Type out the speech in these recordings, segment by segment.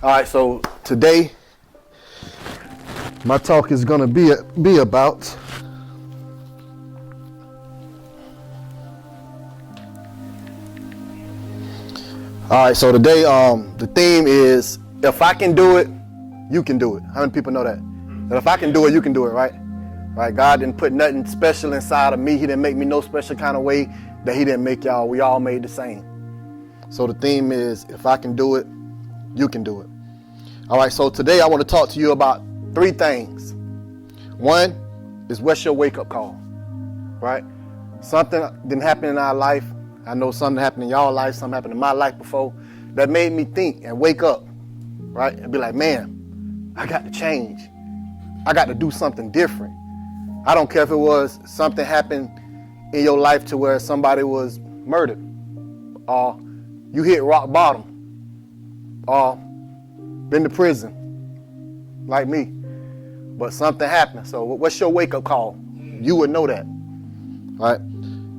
All right, so today my talk is going to be about all right, so today the theme is if I can do it, you can do it. How many people know that? That if I can do it, you can do it, right? Right? God didn't put nothing special inside of me. He didn't make me no special kind of way that he didn't make y'all. We all made the same. So the theme is if I can do it, you can do it. All right, so today I want to talk to you about three things. One is what's your wake-up call, right? Something didn't happen in our life. I know something happened in y'all life, something happened in my life before that made me think and wake up, right? And be like, man, I got to change. I got to do something different. I don't care if it was something happened in your life to where somebody was murdered, or you hit rock bottom, or been to prison, like me. But something happened. So what's your wake-up call? You would know that, right?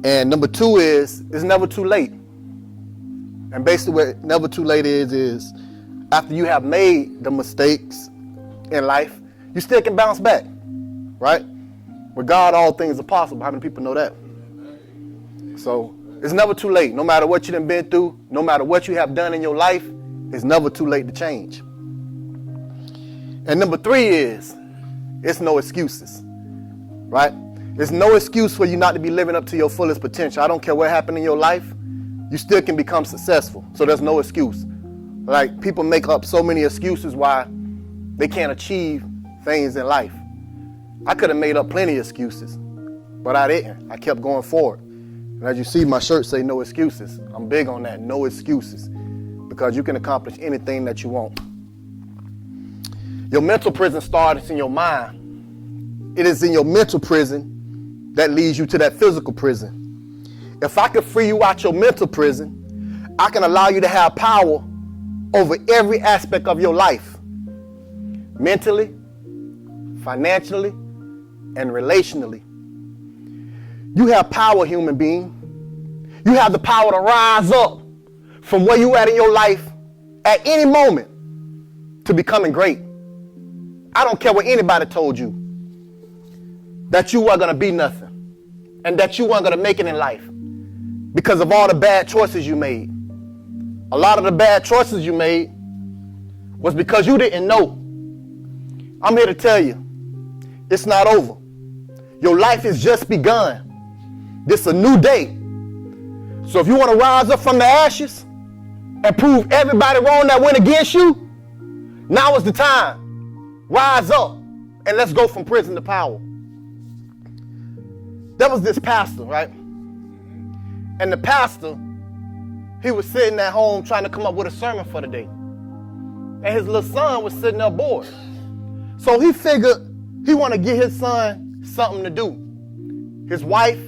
And number two is, it's never too late. And basically what never too late is after you have made the mistakes in life, you still can bounce back, right? With God, all things are possible. How many people know that? So it's never too late. No matter what you done been through, no matter what you have done in your life, it's never too late to change. And number three is, it's no excuses, right? There's no excuse for you not to be living up to your fullest potential. I don't care what happened in your life, you still can become successful. So there's no excuse. Like, people make up so many excuses why they can't achieve things in life. I could have made up plenty of excuses, but I didn't. I kept going forward. And as you see, my shirt say no excuses. I'm big on that, no excuses, because you can accomplish anything that you want. Your mental prison starts in your mind. It is in your mental prison that leads you to that physical prison. If I can free you out your mental prison, I can allow you to have power over every aspect of your life. Mentally, financially, and relationally. You have power, human being. You have the power to rise up from where you at in your life at any moment to becoming great. I don't care what anybody told you, that you weren't going to be nothing and that you weren't going to make it in life because of all the bad choices you made. A lot of the bad choices you made was because you didn't know. I'm here to tell you, it's not over. Your life has just begun. This is a new day. So if you want to rise up from the ashes and prove everybody wrong that went against you, now is the time. Rise up and let's go from prison to power. There was this pastor, right? And the pastor, he was sitting at home trying to come up with a sermon for the day. And his little son was sitting there bored. So he figured he wanted to get his son something to do. His wife,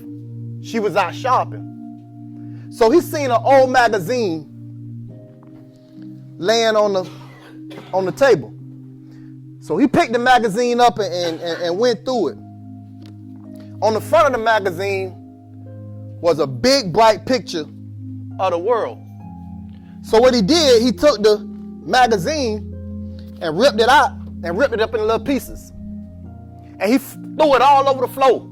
she was out shopping. So he seen an old magazine laying on the table. So he picked the magazine up and went through it. On the front of the magazine was a big bright picture of the world. So what he did, he took the magazine and ripped it out and ripped it up in little pieces. And he threw it all over the floor.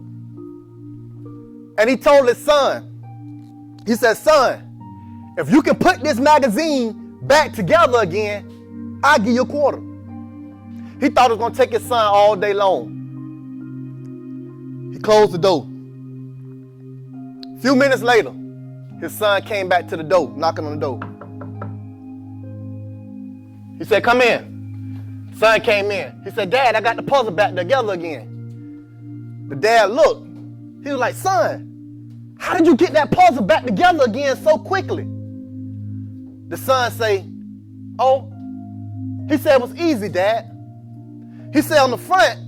And he told his son, he said, son, if you can put this magazine back together again, I'll give you a quarter. He thought it was going to take his son all day long. He closed the door. A few minutes later, his son came back to the door, knocking on the door. He said, come in. Son came in. He said, Dad, I got the puzzle back together again. The dad looked. He was like, son, how did you get that puzzle back together again so quickly? The son say, oh, he said it was easy, Dad. He said on the front,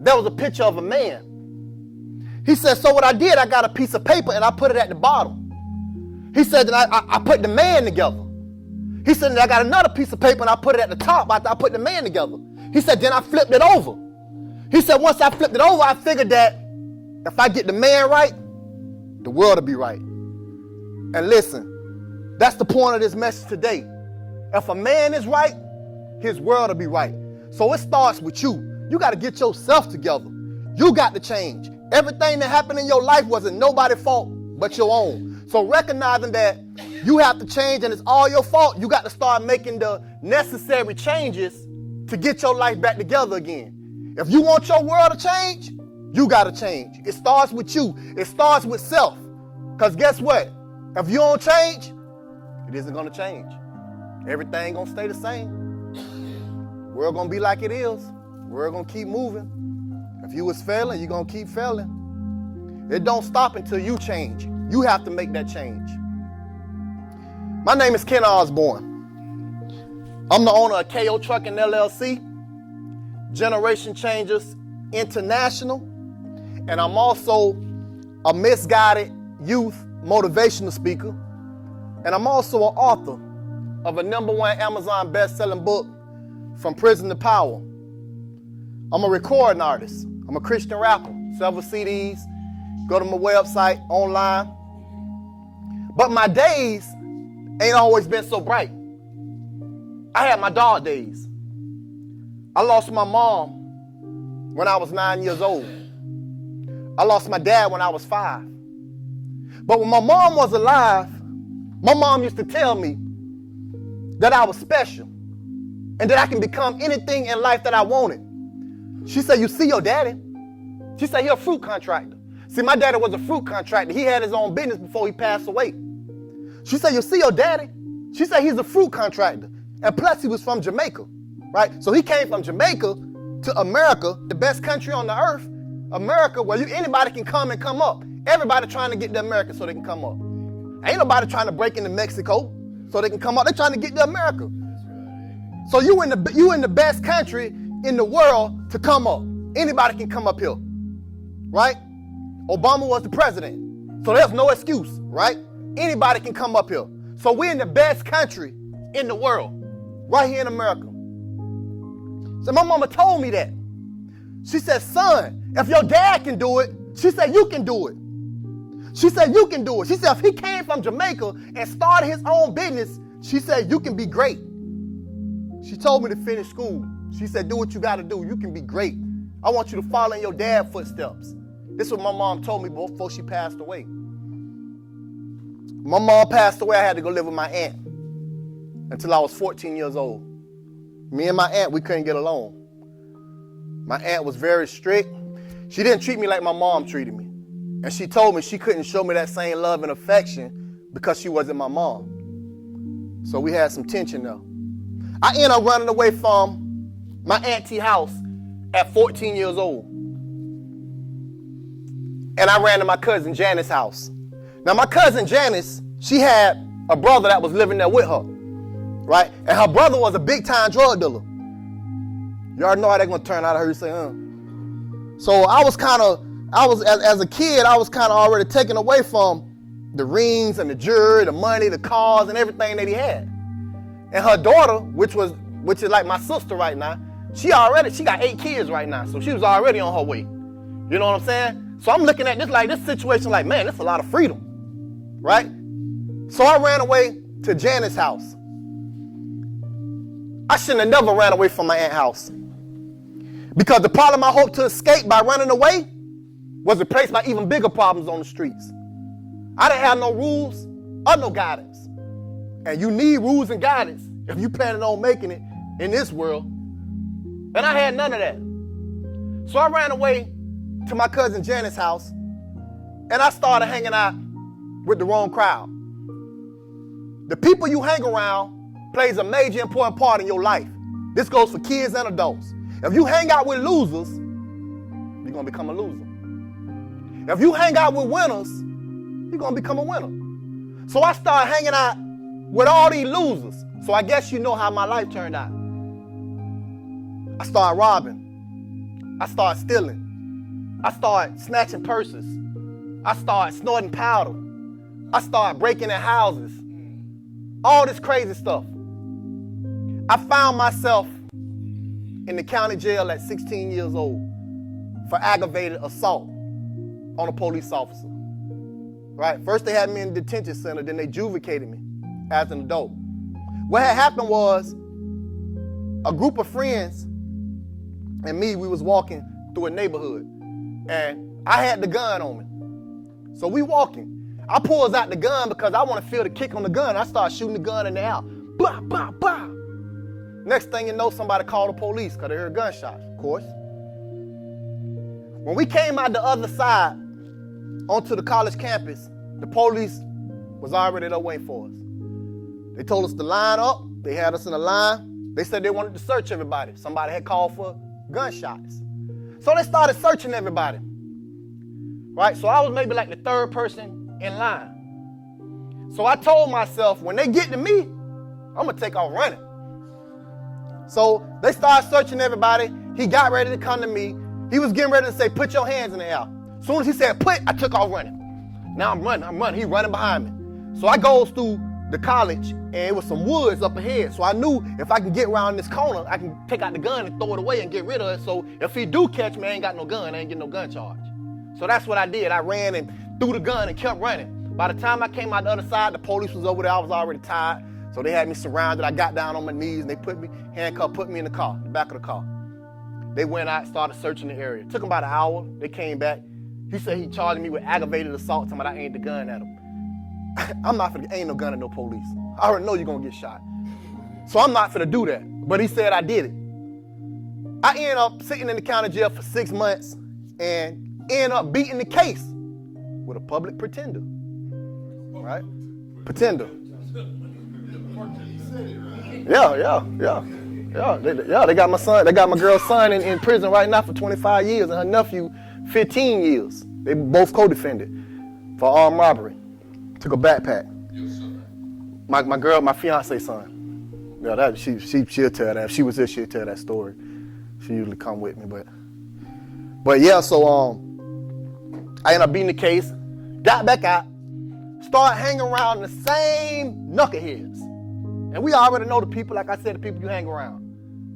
there was a picture of a man. He said, so what I did, I got a piece of paper and I put it at the bottom. He said that I put the man together. He said that I got another piece of paper and I put it at the top after I put the man together. He said, then I flipped it over. He said, once I flipped it over, I figured that if I get the man right, the world will be right. And listen, that's the point of this message today. If a man is right, his world will be right. So it starts with you. You got to get yourself together. You got to change. Everything that happened in your life wasn't nobody's fault but your own. So recognizing that you have to change and it's all your fault, you got to start making the necessary changes to get your life back together again. If you want your world to change, you got to change. It starts with you. It starts with self. Because guess what? If you don't change, it isn't going to change. Everything going to stay the same. World going to be like it is. World going to keep moving. If you was failing, you're going to keep failing. It don't stop until you change. You have to make that change. My name is Ken Osbourne. I'm the owner of KO Trucking LLC, Generation Changers International, and I'm also a misguided youth motivational speaker, and I'm also an author of a #1 Amazon best-selling book, From Prison to Power. I'm a recording artist. I'm a Christian rapper, several CDs, go to my website, online. But my days ain't always been so bright. I had my dog days. I lost my mom when I was 9 years old. I lost my dad when I was 5. But when my mom was alive, my mom used to tell me that I was special and that I can become anything in life that I wanted. She said, you see your daddy? She said, he's a fruit contractor. See, my daddy was a fruit contractor. He had his own business before he passed away. She said, you see your daddy? She said, he's a fruit contractor. And plus, he was from Jamaica, right? So he came from Jamaica to America, the best country on the earth, America, where anybody can come and come up. Everybody trying to get to America so they can come up. Ain't nobody trying to break into Mexico so they can come up. They're trying to get to America. So you in the best country in the world to come up. Anybody can come up here, right? Obama was the president, so there's no excuse, right? Anybody can come up here. So we're in the best country in the world, right here in America. So my mama told me that. She said, son, if your dad can do it, she said, you can do it. She said, you can do it. She said, if he came from Jamaica and started his own business, she said, you can be great. She told me to finish school. She said, do what you got to do. You can be great. I want you to follow in your dad's footsteps. This is what my mom told me before she passed away. My mom passed away. I had to go live with my aunt until I was 14 years old. Me and my aunt, we couldn't get along. My aunt was very strict. She didn't treat me like my mom treated me. And she told me she couldn't show me that same love and affection because she wasn't my mom. So we had some tension there. I ended up running away from my auntie's house at 14 years old. And I ran to my cousin Janice's house. Now my cousin Janice, she had a brother that was living there with her, right? And her brother was a big time drug dealer. You already know how they're gonna turn out. I heard you say, So as a kid, I was kind of already taken away from the rings and the jewelry, the money, the cars, and everything that he had. And her daughter, which is like my sister right now, she got 8 kids right now, so she was already on her way. You know what I'm saying? So I'm looking at this situation like, man, that's a lot of freedom, right? So I ran away to Janet's house. I shouldn't have never ran away from my aunt's house. Because the problem I hoped to escape by running away was replaced by even bigger problems on the streets. I didn't have no rules or no guidance. And you need rules and guidance if you planning on making it in this world. And I had none of that. So I ran away to my cousin Janet's house, and I started hanging out with the wrong crowd. The people you hang around plays a major important part in your life. This goes for kids and adults. If you hang out with losers, you're going to become a loser. If you hang out with winners, you're going to become a winner. So I started hanging out with all these losers. So I guess you know how my life turned out. I started robbing. I started stealing. I started snatching purses. I started snorting powder. I started breaking in houses. All this crazy stuff. I found myself in the county jail at 16 years old for aggravated assault on a police officer. Right? First they had me in the detention center, then they juvicated me as an adult. What had happened was a group of friends and me, we was walking through a neighborhood, and I had the gun on me. So we walking. I pulls out the gun because I want to feel the kick on the gun. I start shooting the gun in the air. Blah, blah, blah. Next thing you know, somebody called the police because they heard gunshots, of course. When we came out the other side onto the college campus, the police was already there waiting for us. They told us to line up. They had us in a line. They said they wanted to search everybody. Somebody had called for gunshots. So they started searching everybody. Right? So I was maybe like the third person in line. So I told myself, when they get to me, I'm going to take off running. So they started searching everybody. He got ready to come to me. He was getting ready to say, put your hands in the air. As soon as he said, put, I took off running. Now I'm running. He running behind me. So I goes through the college, and it was some woods up ahead. So I knew if I can get around this corner, I can take out the gun and throw it away and get rid of it. So if he do catch me, I ain't got no gun. I ain't getting no gun charge. So that's what I did. I ran and threw the gun and kept running. By the time I came out the other side, the police was over there. I was already tired. So they had me surrounded. I got down on my knees, and they put me in the car, the back of the car. They went out, started searching the area. It took them about an hour. They came back. He said he charged me with aggravated assault, talking about I aimed the gun at him. I'm not finna aim no gun at no police. I already know you're gonna get shot. So I'm not finna do that. But he said I did it. I ended up sitting in the county jail for 6 months and ended up beating the case with a public pretender. Right? Pretender. Yeah. They got my son, they got my girl's son in prison right now for 25 years and her nephew 15 years. They both co-defended for armed robbery. Took a backpack. Your son? My fiance's son. Yeah, she'll tell that. If she was here, she'll tell that story. She usually come with me, but yeah. So I ended up beating the case, got back out, started hanging around the same knuckleheads, and we already know the people. Like I said, the people you hang around,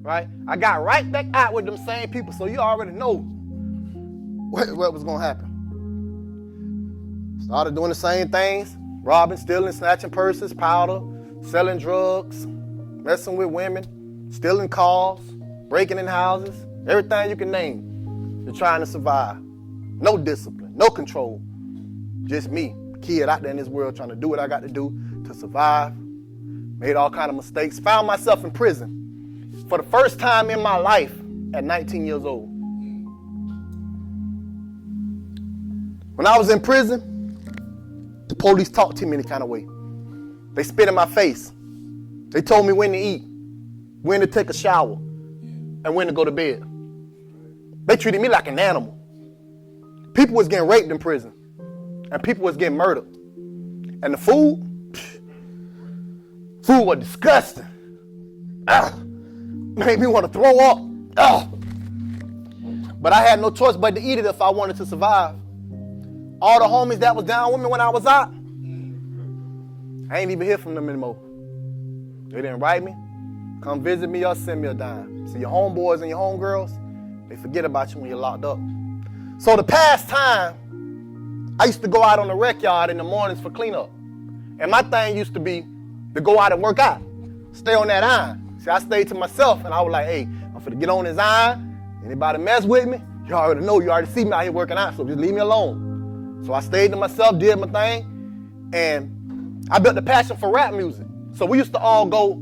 right? I got right back out with them same people, so you already know what was gonna happen. Started doing the same things, robbing, stealing, snatching purses, powder, selling drugs, messing with women, stealing cars, breaking in houses, everything you can name. You're trying to survive. No discipline, no control. Just me, kid out there in this world trying to do what I got to do to survive. Made all kind of mistakes. Found myself in prison for the first time in my life at 19 years old. When I was in prison, the police talked to me any kind of way. They spit in my face. They told me when to eat, when to take a shower, and when to go to bed. They treated me like an animal. People was getting raped in prison, and people was getting murdered. And the food was disgusting. Made me want to throw up. But I had no choice but to eat it if I wanted to survive. All the homies that was down with me when I was out, I ain't even hear from them anymore. They didn't write me, come visit me or send me a dime. So your homeboys and your homegirls, they forget about you when you're locked up. So the past time, I used to go out on the rec yard in the mornings for cleanup. And my thing used to be to go out and work out, stay on that iron. See, I stayed to myself and I was like, hey, I'm finna get on this iron. Anybody mess with me? You already know, you already see me out here working out, so just leave me alone. So I stayed to myself, did my thing, and I built a passion for rap music. So we used to all go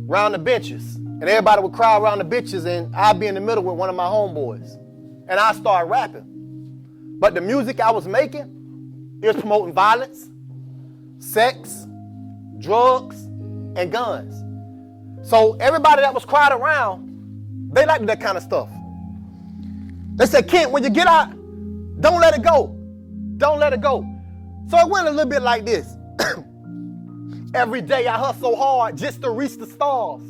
around the benches, and everybody would crowd around the benches, and I'd be in the middle with one of my homeboys, and I started rapping. But the music I was making, it was promoting violence, sex, drugs, and guns. So everybody that was crowded around, they liked that kind of stuff. They said, Kent, when you get out, don't let it go. Don't let it go. So it went a little bit like this. Every day I hustle hard just to reach the stars.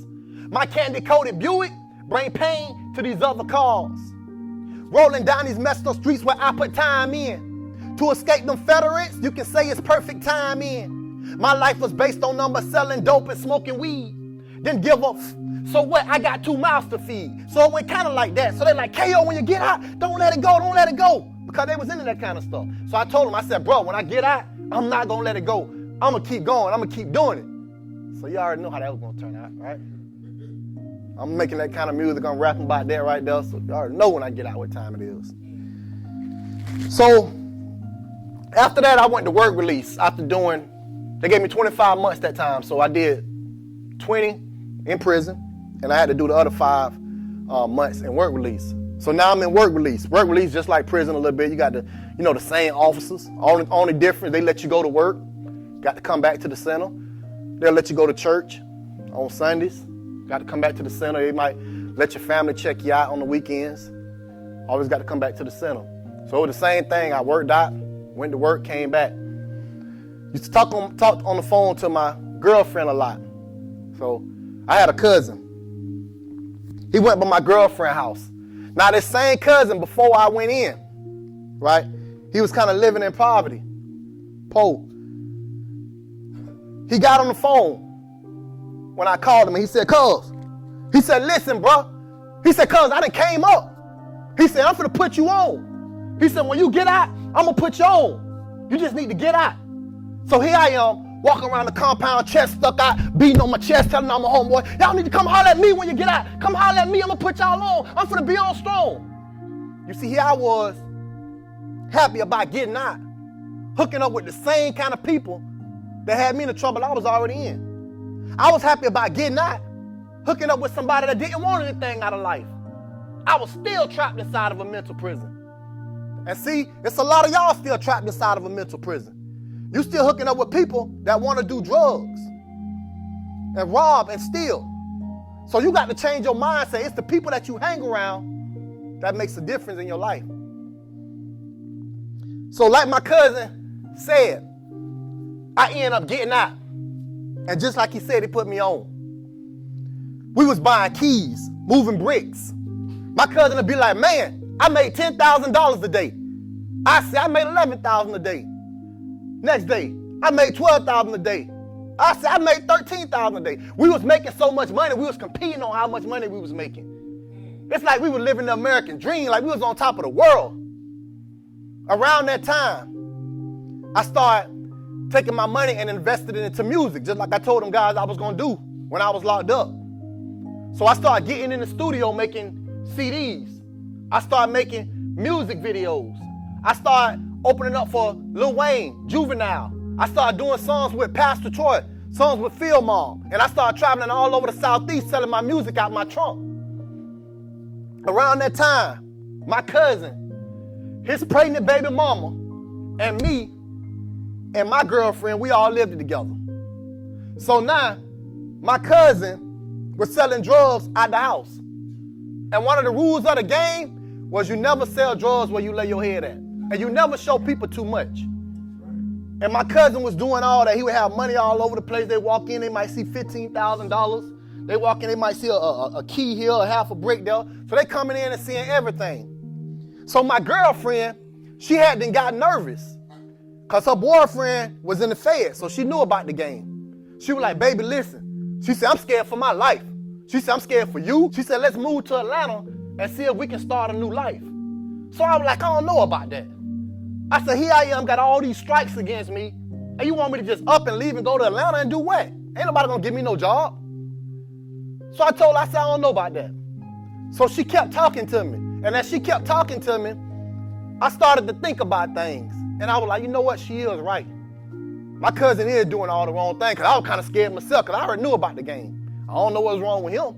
My candy-coated Buick bring pain to these other cars. Rolling down these messed up streets where I put time in. To escape them Federates, you can say it's perfect timing. My life was based on numbers, selling dope and smoking weed. Then give up. So what? I got 2 mouths to feed. So it went kind of like that. So they're like, KO, when you get out, don't let it go, don't let it go. Because they was into that kind of stuff. So I told them, I said, bro, when I get out, I'm not going to let it go. I'm going to keep going. I'm going to keep doing it. So you already know how that was going to turn out, right? I'm making that kind of music. I'm rapping about that right there. So you already know when I get out what time it is. So after that, I went to work release. They gave me 25 months that time. So I did 20 in prison, and I had to do the other 5 months in work release. So now I'm in work release. Work release just like prison a little bit. You got the same officers. Only difference, they let you go to work. Got to come back to the center. They'll let you go to church on Sundays. Got to come back to the center. They might let your family check you out on the weekends. Always got to come back to the center. So it was the same thing. I worked out, went to work, came back. Used to talk on the phone to my girlfriend a lot. So I had a cousin. He went by my girlfriend's house. Now this same cousin, before I went in, right, he was kind of living in poverty. Poor. He got on the phone when I called him and he said, "Cuz," he said, "Listen, bro." He said, "Cuz, I done came up." He said, "I'm finna put you on." He said, "When you get out, I'm gonna put you on. You just need to get out." So here I am, walking around the compound, chest stuck out, beating on my chest, telling I'm a homeboy, "Y'all need to come holler at me when you get out. Come holler at me, I'm gonna put y'all on. I'm finna be on strong." You see, here I was, happy about getting out, hooking up with the same kind of people that had me in the trouble I was already in. I was happy about getting out, hooking up with somebody that didn't want anything out of life. I was still trapped inside of a mental prison. And see, it's a lot of y'all still trapped inside of a mental prison. You still hooking up with people that want to do drugs and rob and steal. So you got to change your mindset. It's the people that you hang around that makes a difference in your life. So like my cousin said, I ended up getting out. And just like he said, he put me on. We was buying keys, moving bricks. My cousin would be like, "Man, I made $10,000 a day." I said, "I made $11,000 a day." Next day, "I made $12,000 a day." I said, "I made $13,000 a day." We was making so much money, we was competing on how much money we was making. It's like we were living the American dream, like we was on top of the world. Around that time, I started taking my money and invested it into music, just like I told them guys I was gonna do when I was locked up. So I started getting in the studio making CDs. I started making music videos. I started opening up for Lil Wayne, Juvenile. I started doing songs with Pastor Troy, songs with Phil Mom. And I started traveling all over the Southeast selling my music out my trunk. Around that time, my cousin, his pregnant baby mama, and me and my girlfriend, we all lived together. So now, my cousin was selling drugs at the house. And one of the rules of the game was you never sell drugs where you lay your head at. And you never show people too much. And my cousin was doing all that. He would have money all over the place. They walk in, they might see $15,000. They walk in, they might see a key here, a half a brick there. So they coming in and seeing everything. So my girlfriend, she had then got nervous because her boyfriend was in the Fed, so she knew about the game. She was like, "Baby, listen." She said, "I'm scared for my life." She said, "I'm scared for you." She said, "Let's move to Atlanta and see if we can start a new life." So I was like, "I don't know about that." I said, "Here I am, got all these strikes against me, and you want me to just up and leave and go to Atlanta and do what? Ain't nobody gonna give me no job." So I told her, I said, "I don't know about that." So she kept talking to me. And as she kept talking to me, I started to think about things. And I was like, you know what? She is right. My cousin is doing all the wrong things, because I was kind of scared myself, because I already knew about the game. I don't know what's wrong with him.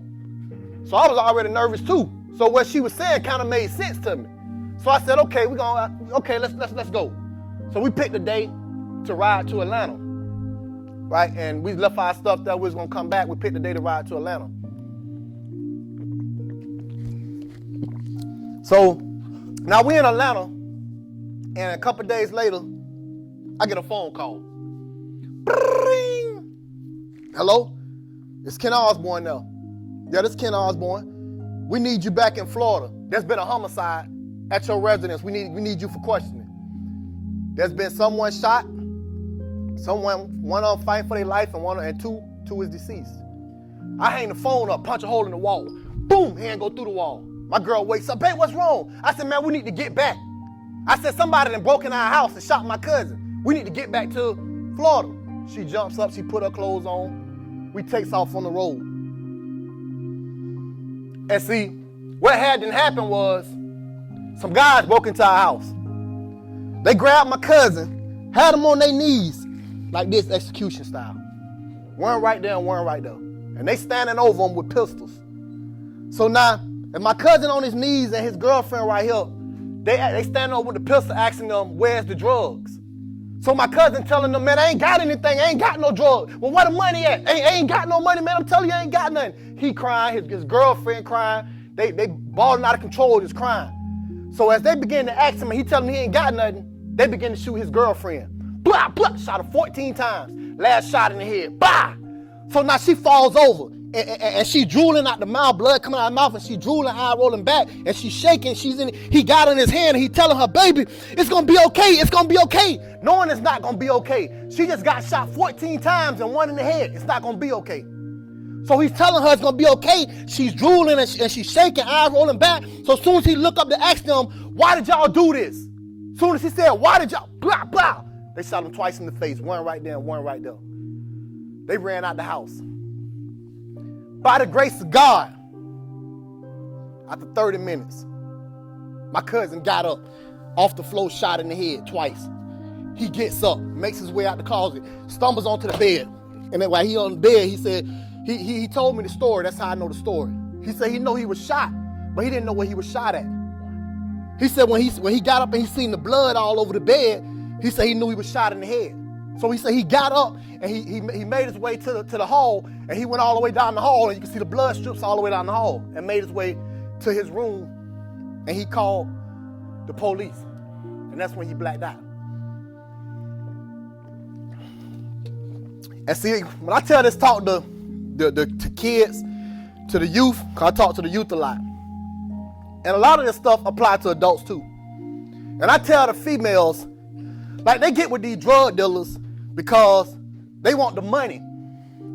So I was already nervous too. So what she was saying kind of made sense to me. So I said, okay, let's go. So we picked a day to ride to Atlanta, right? And we left our stuff there. We was gonna come back. We picked a day to ride to Atlanta. So now we in Atlanta, and a couple days later, I get a phone call. Bring. Hello? It's Ken Osbourne now. Yeah, this is Ken Osbourne. We need you back in Florida. There's been a homicide at your residence. We need you for questioning. There's been someone shot, one of them fighting for their life, and two is deceased. I hang the phone up, punch a hole in the wall. Boom, hand go through the wall. My girl wakes up, "Babe, what's wrong?" I said, "Man, we need to get back." I said, "Somebody done broke in our house and shot my cousin. We need to get back to Florida." She jumps up, she put her clothes on. We takes off on the road. And see, what hadn't happened was some guys broke into our house. They grabbed my cousin, had him on their knees, like this, execution style. One right there and one right there. And they standing over him with pistols. So now, if my cousin on his knees and his girlfriend right here, they standing over with the pistol asking them, where's the drugs? So my cousin telling them, man, I ain't got anything, I ain't got no drugs. Well, where the money at? I ain't got no money, man, I'm telling you, I ain't got nothing. He crying, his girlfriend crying, they balling out of control, just crying. So as they begin to ask him, and he telling them he ain't got nothing, they begin to shoot his girlfriend. Blah, blah, shot her 14 times. Last shot in the head, bah! So now she falls over, and she drooling out the mouth, blood coming out of her mouth, and she drooling, eye rolling back, and she's shaking, he got in his hand, and he telling her, baby, it's gonna be okay, it's gonna be okay. Knowing it's not gonna be okay. She just got shot 14 times and one in the head. It's not gonna be okay. So he's telling her it's gonna be okay. She's drooling and she's shaking, eyes rolling back. So as soon as he look up to ask them, why did y'all do this? As soon as he said, why did y'all, blah, blah, they shot him twice in the face, one right there and one right there. They ran out the house. By the grace of God, after 30 minutes, my cousin got up off the floor, shot in the head twice. He gets up, makes his way out the closet, stumbles onto the bed. And then while he on the bed, he said, he told me the story. That's how I know the story. He said he know he was shot, but he didn't know where he was shot at. He said when he got up and he seen the blood all over the bed, he said he knew he was shot in the head. So he said he got up and he made his way to the hall, and he went all the way down the hall, and you can see the blood strips all the way down the hall, and made his way to his room, and he called the police. And that's when he blacked out. And see, when I tell this talk to kids, to the youth, because I talk to the youth a lot, and a lot of this stuff applies to adults too. And I tell the females, like, they get with these drug dealers because they want the money.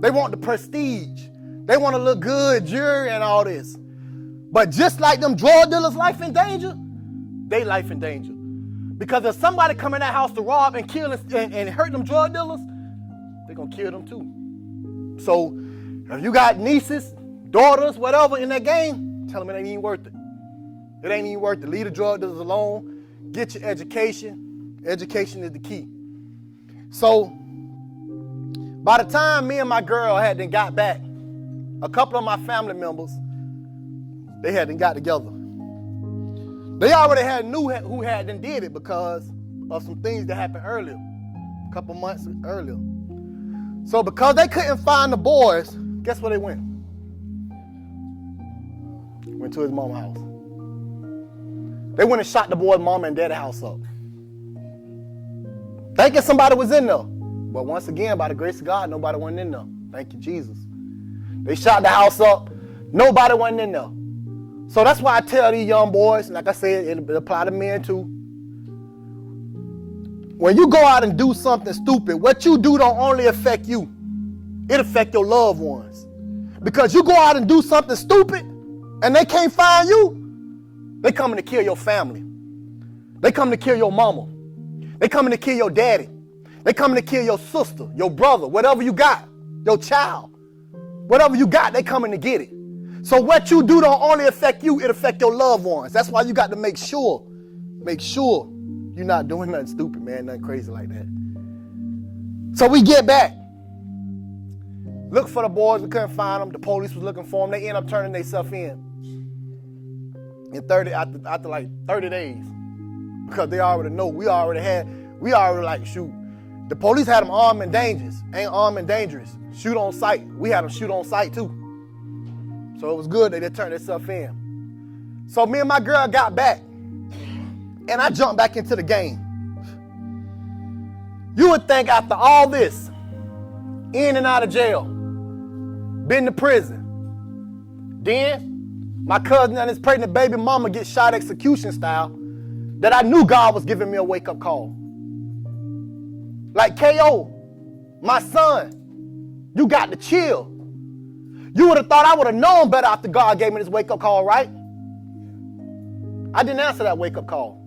They want the prestige. They want to look good, jewelry and all this. But just like them drug dealers' life in danger, they life in danger. Because if somebody come in that house to rob and kill and hurt them drug dealers, they're going to kill them too. So if you got nieces, daughters, whatever in that game, tell them it ain't even worth it. It ain't even worth it. Leave the drug dealers alone. Get your education. Education is the key. So by the time me and my girl had then got back, a couple of my family members, they hadn't got together. They already knew who had then did it because of some things that happened earlier, a couple months earlier. So because they couldn't find the boys, guess where they went? Went to his mama's house. They went and shot the boy's mama and daddy house up. Thinking somebody was in there. But once again, by the grace of God, nobody went in there. Thank you, Jesus. They shot the house up. Nobody went in there. So that's why I tell these young boys, like I said, it apply to men too. When you go out and do something stupid, what you do don't only affect you. It affect your loved ones. Because you go out and do something stupid and they can't find you, they coming to kill your family. They coming to kill your mama. They coming to kill your daddy. They coming to kill your sister, your brother, whatever you got, your child. Whatever you got, they coming to get it. So what you do don't only affect you, it affect your loved ones. That's why you got to make sure you're not doing nothing stupid, man, nothing crazy like that. So we get back. Look for the boys, we couldn't find them. The police was looking for them. They end up turning themselves in 30 like 30 days. Because they already know, we already like, shoot. The police had them armed and dangerous. Ain't armed and dangerous. Shoot on sight. We had them shoot on sight too. So it was good that they turned themselves in. So me and my girl got back. And I jumped back into the game. You would think after all this, in and out of jail, been to prison, then my cousin and his pregnant baby mama get shot execution style, that I knew God was giving me a wake-up call. Like, K.O., my son, you got to chill. You would have thought I would have known better after God gave me this wake-up call, right? I didn't answer that wake-up call.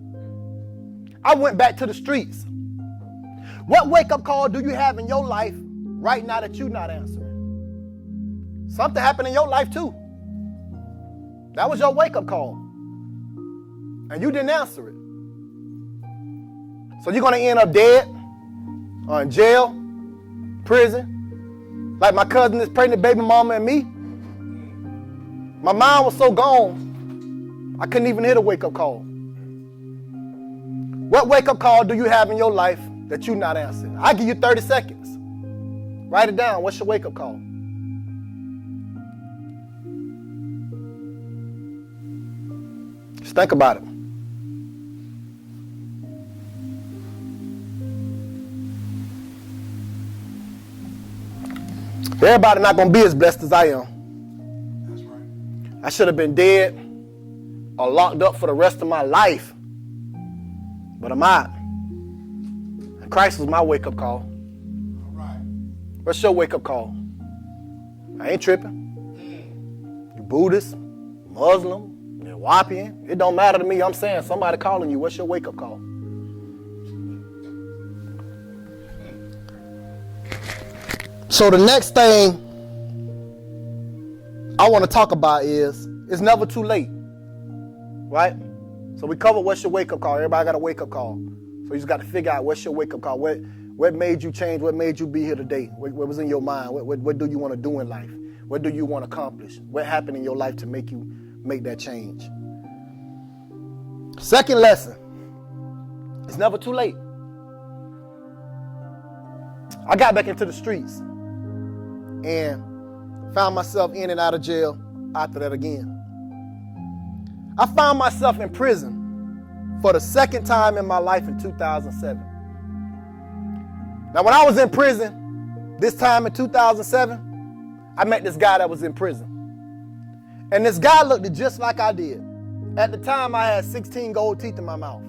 I went back to the streets. What wake-up call do you have in your life right now that you're not answering? Something happened in your life too. That was your wake-up call. And you didn't answer it. So you're going to end up dead or in jail, prison, like my cousin, this pregnant baby mama and me. My mind was so gone, I couldn't even hit a wake-up call. What wake-up call do you have in your life that you're not answering? I'll give you 30 seconds. Write it down. What's your wake-up call? Just think about it. Everybody not going to be as blessed as I am. That's right. I should have been dead or locked up for the rest of my life. But I'm not. And Christ was my wake-up call. All right. What's your wake-up call? I ain't tripping. You Buddhist, Muslim, you Wapian. It don't matter to me. I'm saying somebody calling you. What's your wake-up call? So the next thing I want to talk about is it's never too late, right? So we covered what's your wake-up call. Everybody got a wake-up call. So you just got to figure out what's your wake-up call. What made you change? What made you be here today? What was in your mind? What do you want to do in life? What do you want to accomplish? What happened in your life to make you make that change? Second lesson, it's never too late. I got back into the streets and found myself in and out of jail after that again. I found myself in prison for the second time in my life in 2007. Now, when I was in prison, this time in 2007, I met this guy that was in prison. And this guy looked just like I did. At the time, I had 16 gold teeth in my mouth.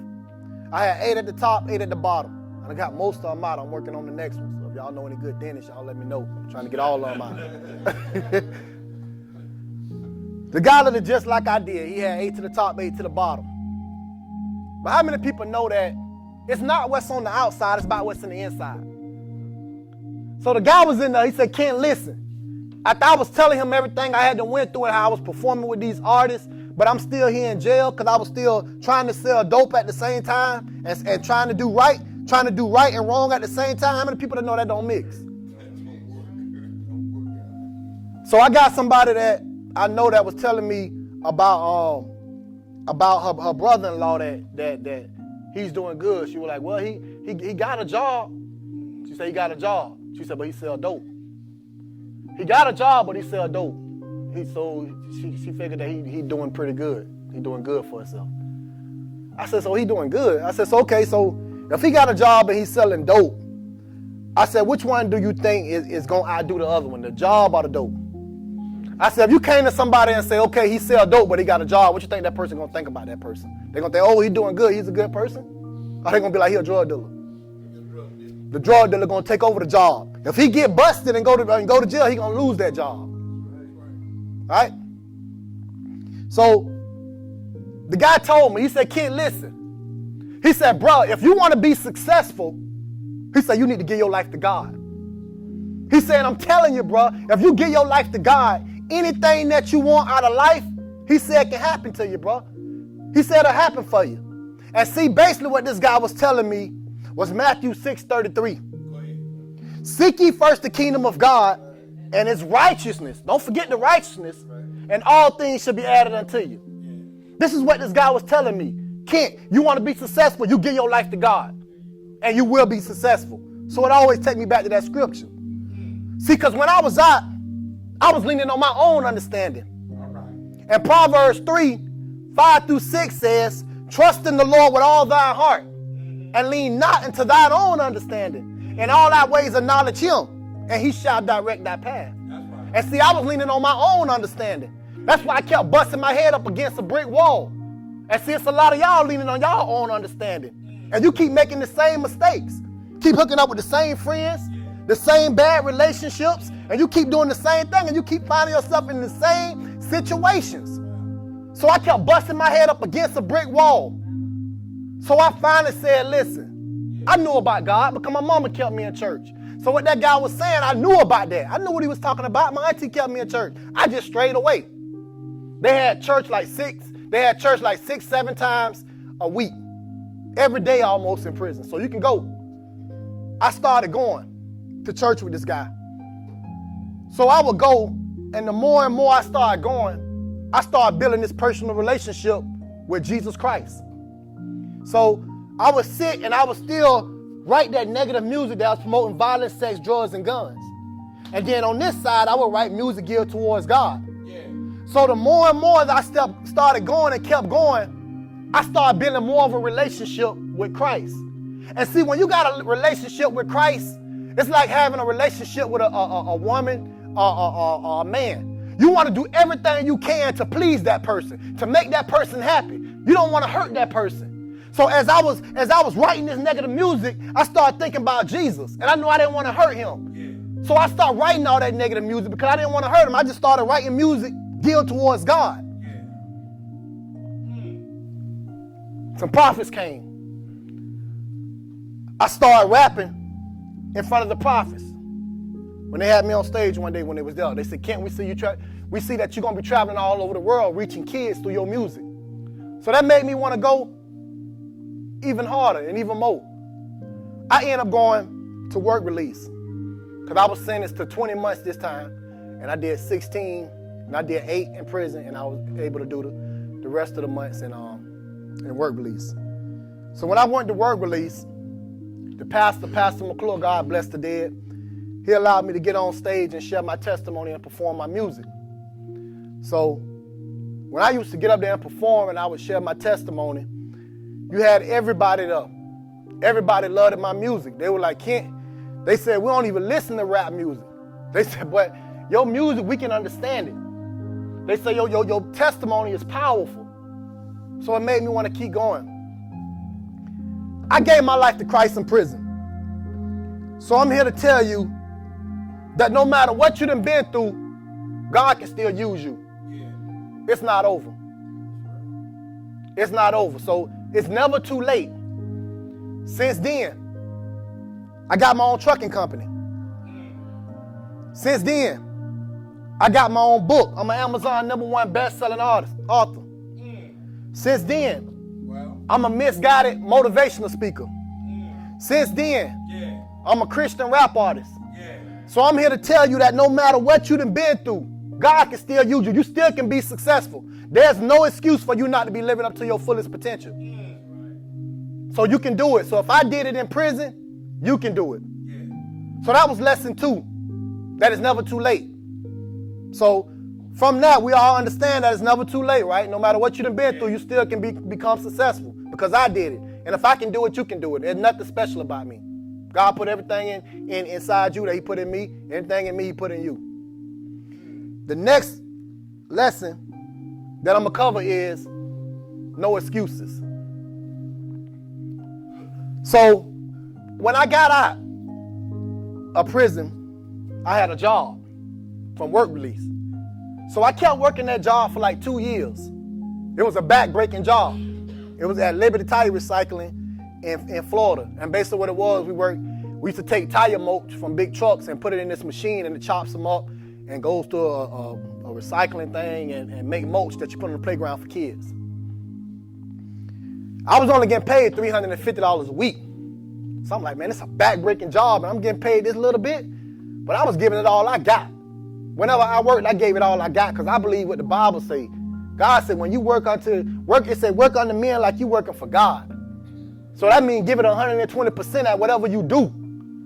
I had 8 at the top, 8 at the bottom. And I got most of them out. I'm working on the next one. So if y'all know any good dentists, y'all let me know. I'm trying to get all of them out. The guy looked just like I did. He had 8 to the top, 8 to the bottom. But how many people know that it's not what's on the outside, it's about what's in the inside? So the guy was in there, he said, Ken, listen. After I was telling him everything I had to went through and how I was performing with these artists, but I'm still here in jail because I was still trying to sell dope at the same time and trying to do right and wrong at the same time. How many people that know that don't mix? So I got somebody that I know that was telling me about her brother-in-law that he's doing good. She was like, well, he got a job. She said he got a job. She said, but he sell dope. He got a job, but he sell dope. She figured that he doing pretty good. He doing good for himself. I said, so he doing good? I said, so okay, so if he got a job and he's selling dope, I said, which one do you think is going to outdo the other one, the job or the dope? I said, if you came to somebody and say, okay, he sell dope, but he got a job, what you think that person going to think about that person? They're going to think, oh, he doing good, he's a good person? Or they going to be like, he a drug dealer? The drug dealer going to take over the job. If he get busted and go to jail, he going to lose that job. All right? So the guy told me, he said, Ken, listen. He said, bro, if you want to be successful, he said, you need to give your life to God. He said, I'm telling you, bro, if you give your life to God, anything that you want out of life, he said can happen to you, bro. He said it'll happen for you. And see, basically what this guy was telling me was Matthew 6:33. Seek ye first the kingdom of God and his righteousness. Don't forget the righteousness. And all things should be added unto you. This is what this guy was telling me. Kent, you want to be successful, you give your life to God. And you will be successful. So it always takes me back to that scripture. See, because when I was out, I was leaning on my own understanding. And Proverbs 3:5-6 says, trust in the Lord with all thy heart and lean not into thine own understanding. In all thy ways acknowledge him, and he shall direct thy path. And see, I was leaning on my own understanding. That's why I kept busting my head up against a brick wall. And see, it's a lot of y'all leaning on y'all own understanding. And you keep making the same mistakes. Keep hooking up with the same friends, the same bad relationships, and you keep doing the same thing, and you keep finding yourself in the same situations. So I kept busting my head up against a brick wall. So I finally said, listen, I knew about God because my mama kept me in church. So what that guy was saying, I knew about that. I knew what he was talking about. My auntie kept me in church. I just strayed away. They had church like 6, 7 times a week. Every day almost in prison. So you can go. I started going to church with this guy. So I would go, and the more and more I started going, I started building this personal relationship with Jesus Christ. So I would sit and I would still write that negative music that was promoting violence, sex, drugs, and guns. And then on this side, I would write music geared towards God. Yeah. So the more and more that I started going and kept going, I started building more of a relationship with Christ. And see, when you got a relationship with Christ, it's like having a relationship with a woman or a man. You want to do everything you can to please that person, to make that person happy. You don't want to hurt that person. So as I was writing this negative music, I started thinking about Jesus, and I knew I didn't want to hurt him. Yeah. So I started writing all that negative music because I didn't want to hurt him. I just started writing music geared towards God. Yeah. Some prophets came. I started rapping in front of the prophets. When they had me on stage one day when they was there, they said, "Kent, we see that you're going to be traveling all over the world, reaching kids through your music." So that made me want to go even harder and even more. I ended up going to work release because I was sentenced to 20 months this time, and I did 16, and I did 8 in prison, and I was able to do the rest of the months in work release. So when I went to work release, the Pastor McClure, God bless the dead, he allowed me to get on stage and share my testimony and perform my music. So when I used to get up there and perform and I would share my testimony, you had everybody up. Everybody loved my music. They were like, "Kent," they said, "we don't even listen to rap music." They said, "But your music, we can understand it." They say, your testimony is powerful. So it made me want to keep going. I gave my life to Christ in prison. So I'm here to tell you that no matter what you done been through, God can still use you. Yeah. It's not over. It's not over. So it's never too late. Since then, I got my own trucking company. Since then, I got my own book. I'm an Amazon #1 best-selling author. Since then, I'm a misguided motivational speaker. Since then, I'm a Christian rap artist. So I'm here to tell you that no matter what you done been through, God can still use you. You still can be successful. There's no excuse for you not to be living up to your fullest potential. So you can do it. So if I did it in prison, you can do it. So that was lesson 2, that it's never too late. So from that, we all understand that it's never too late, right? No matter what you done been through, you still can become successful because I did it. And if I can do it, you can do it. There's nothing special about me. God put everything inside you that he put in me. Everything in me he put in you. The next lesson that I'm going to cover is no excuses. So when I got out of prison, I had a job from work release. So I kept working that job for like 2 years. It was a back-breaking job. It was at Liberty Tire Recycling in Florida. And basically what it was, we used to take tire mulch from big trucks and put it in this machine, and it chops them up and goes to a recycling thing and make mulch that you put on the playground for kids. I was only getting paid $350 a week. So I'm like, man, it's a back-breaking job, and I'm getting paid this little bit, but I was giving it all I got. Whenever I worked, I gave it all I got because I believe what the Bible say. God said when you work unto men like you working for God. So that means give it 120% at whatever you do.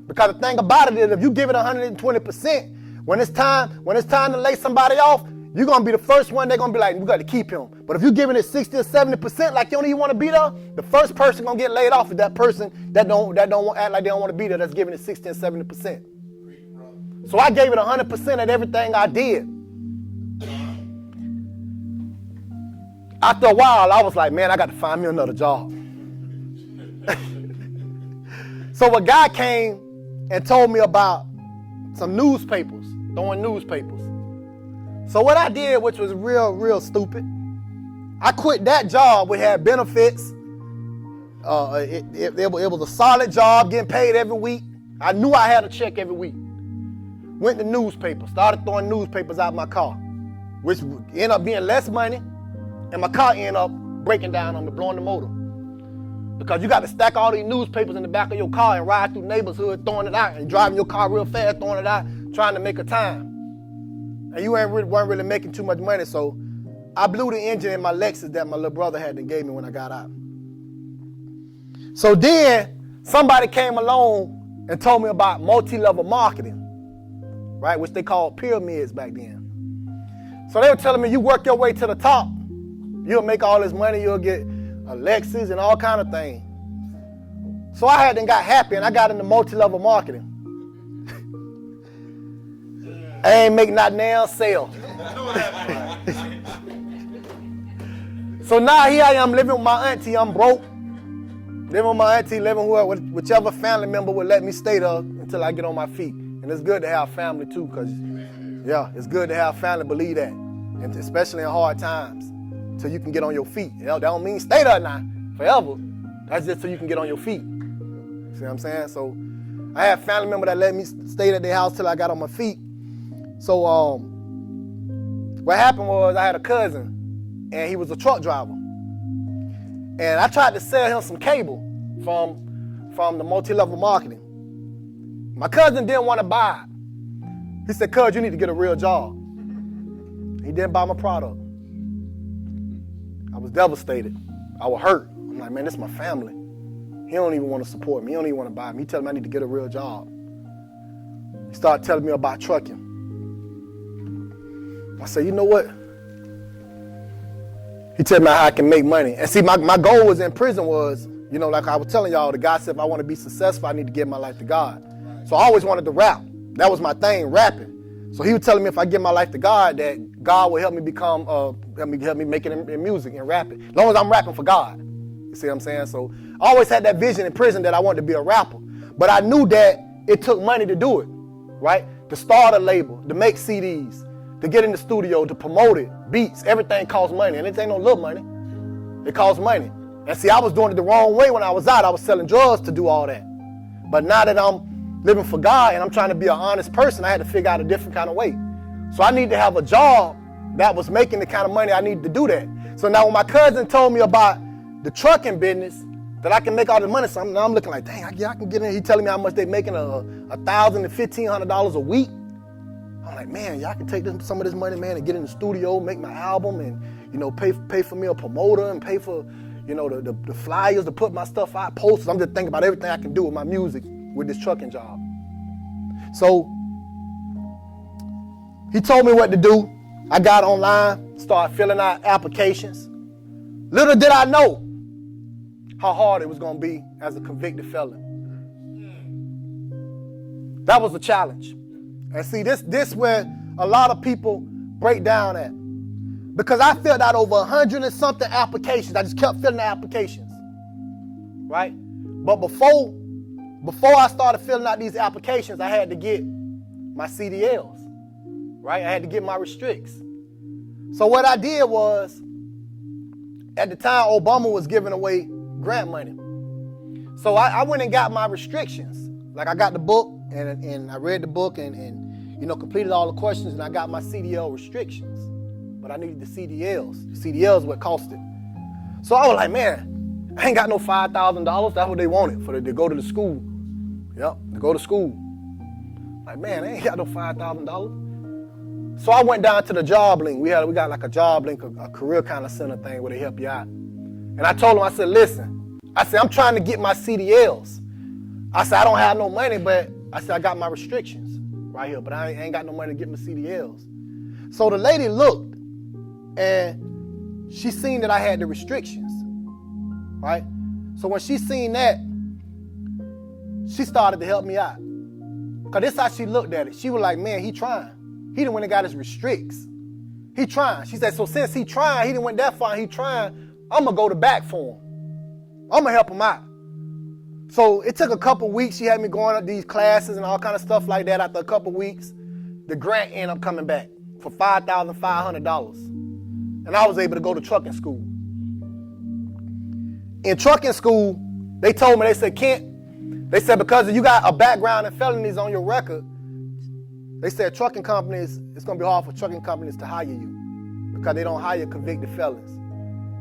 Because the thing about it is if you give it 120%, when it's time to lay somebody off, you're going to be the first one they're going to be like, we got to keep him. But if you're giving it 60 or 70% like you don't even want to be there, the first person going to get laid off is that person that don't act like they don't want to be there, that's giving it 60 and 70%. So I gave it 100% at everything I did. After a while, I was like, man, I got to find me another job. So a guy came and told me about some newspapers, throwing newspapers. So what I did, which was real stupid, I quit that job. We had benefits. It was a solid job, getting paid every week. I knew I had a check every week. Went to newspapers, started throwing newspapers out my car. which ended up being less money, and my car ended up breaking down on me, blowing the motor. Because you got to stack all these newspapers in the back of your car and ride through neighborhood throwing it out and driving your car real fast, throwing it out, trying to make a time. And you weren't really making too much money, so I blew the engine in my Lexus that my little brother had and gave me when I got out. So then somebody came along and told me about multi-level marketing, right, which they called pyramids back then. So they were telling me, you work your way to the top, you'll make all this money, you'll get a Lexus and all kind of things. So I had and got happy and I got into multi-level marketing. I ain't make not now sale. So now here I am living with my auntie, I'm broke. Living with my auntie, living with whichever family member would let me stay there until I get on my feet. And it's good to have family too, because yeah, it's good to have family, believe that. And especially in hard times, till you can get on your feet. You know, that don't mean stay there now forever. That's just so you can get on your feet. See what I'm saying? So I had family member that let me stay at their house till I got on my feet. So what happened was I had a cousin and he was a truck driver. And I tried to sell him some cable from the multi-level marketing. My cousin didn't want to buy it. He said, "Cuz, you need to get a real job." He didn't buy my product. I was devastated. I was hurt. I'm like, man, this is my family. He don't even want to support me. He don't even want to buy me. He telling me I need to get a real job. He started telling me about trucking. I said, you know what? He told me how I can make money. And see, my goal was in prison was, you know, like I was telling y'all, the guy said if I want to be successful, I need to give my life to God. So I always wanted to rap. That was my thing, rapping. So he was telling me if I give my life to God, that God will help me become, help me make it in music and rapping. As long as I'm rapping for God. You see what I'm saying? So I always had that vision in prison that I wanted to be a rapper. But I knew that it took money to do it, right? To start a label, to make CDs, to get in the studio, to promote it, beats, everything costs money. And it ain't no little money. It costs money. And see, I was doing it the wrong way when I was out. I was selling drugs to do all that. But now that I'm living for God and I'm trying to be an honest person, I had to figure out a different kind of way. So I need to have a job that was making the kind of money I needed to do that. So now when my cousin told me about the trucking business, that I can make all the money, so now I'm looking like, dang, I can get in. He telling me how much they making $1,000 to $1,500 a week. I'm like, man, y'all can take some of this money, man, and get in the studio, make my album, and you know, pay for me a promoter and pay for, you know, the flyers to put my stuff out, posters. I'm just thinking about everything I can do with my music with this trucking job. So he told me what to do. I got online, started filling out applications. Little did I know how hard it was going to be as a convicted felon. That was a challenge. And see, this where a lot of people break down at. Because I filled out over 100 and something applications. I just kept filling the applications, right? But before I started filling out these applications, I had to get my CDLs, right? I had to get my restricts. So what I did was, at the time, Obama was giving away grant money. So I went and got my restrictions. Like I got the book and I read the book and you know, completed all the questions and I got my CDL restrictions. But I needed the CDLs. The CDLs what cost it. So I was like, man, I ain't got no $5,000. That's what they wanted to go to the school. Yep, to go to school. Like, man, I ain't got no $5,000. So I went down to the job link. We got like a job link, a career kind of center thing where they help you out. And I told them, I said, listen, I said, I'm trying to get my CDLs. I said, I don't have no money, but I said, I got my restrictions right here, but I ain't got no money to get my CDLs. So the lady looked and she seen that I had the restrictions, right? So when she seen that, she started to help me out. Because this is how she looked at it. She was like, man, he trying. He done went and got his restricts. He trying. She said, so since he trying, he done went that far, he trying, I'm going to go to bat for him. I'm going to help him out. So it took a couple weeks. She had me going to these classes and all kind of stuff like that. After a couple weeks, the grant ended up coming back for $5,500. And I was able to go to trucking school. In trucking school, they told me, they said, Kent, they said, because you got a background in felonies on your record, they said trucking companies, it's going to be hard for trucking companies to hire you. because they don't hire convicted felons.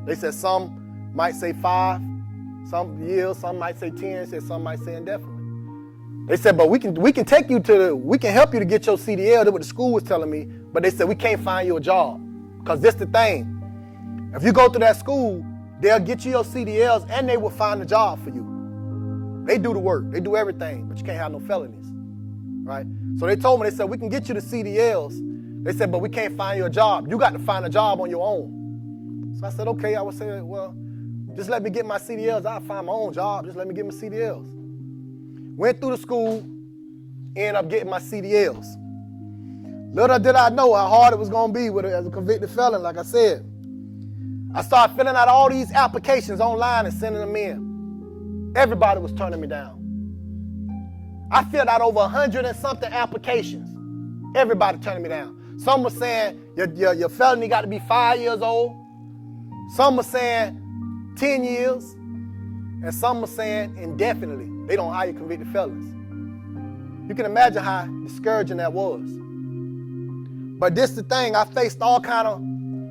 They said some might say 5, some years, some might say 10, said some might say indefinitely. They said, but we can take you we can help you to get your CDL. That's what the school was telling me. But they said, we can't find you a job. Because this the thing. If you go to that school, they'll get you your CDLs and they will find a job for you. They do the work. They do everything, but you can't have no felonies, right? So they told me, they said, we can get you the CDLs. They said, but we can't find you a job. You got to find a job on your own. So I said, okay. I would say, well, just let me get my CDLs. I'll find my own job. Just let me get my CDLs. Went through the school, ended up getting my CDLs. Little did I know how hard it was going to be with it as a convicted felon, like I said. I started filling out all these applications online and sending them in. Everybody was turning me down. I filled out over 100 and something applications. Everybody turning me down. Some were saying your felony got to be 5 years old. Some were saying 10 years. And some were saying indefinitely. They don't hire convicted felons. You can imagine how discouraging that was. But this the thing, I faced all kind of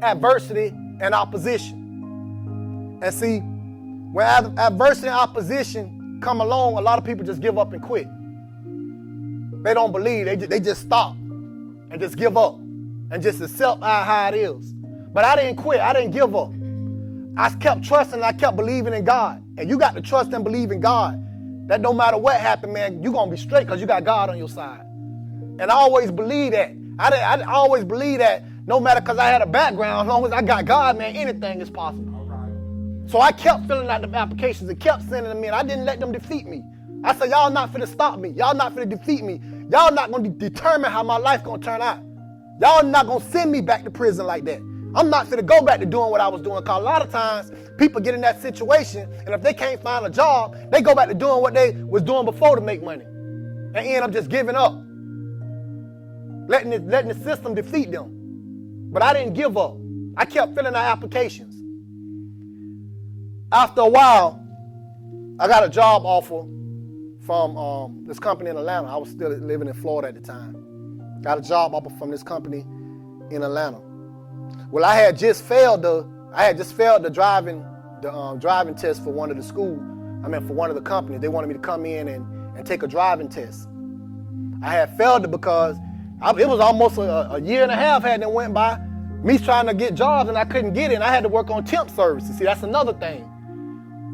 adversity and opposition. And see, when adversity and opposition come along, a lot of people just give up and quit. They don't believe, they just stop and just give up and just accept how it is. But I didn't quit, I didn't give up. I kept trusting and I kept believing in God. And you got to trust and believe in God. That no matter what happened, man, you're going to be straight because you got God on your side. And I always believe that. I always believe that no matter, because I had a background, as long as I got God, man, anything is possible. All right. So I kept filling out the applications and kept sending them in. I didn't let them defeat me. I said, y'all not finna stop me. Y'all not finna defeat me. Y'all not going to determine how my life going to turn out. Y'all not going to send me back to prison like that. I'm not finna go back to doing what I was doing, because a lot of times people get in that situation, and if they can't find a job, they go back to doing what they was doing before to make money and end up just giving up, letting the system defeat them. But I didn't give up. I kept filling out applications. After a while, I got a job offer from this company in Atlanta. I was still living in Florida at the time. Got a job offer from this company in Atlanta. Well, I had just failed the driving test for one of the for one of the companies. They wanted me to come in and take a driving test. I had failed it because it was almost a year and a half had then went by, me trying to get jobs and I couldn't get it, and I had to work on temp services. See, that's another thing.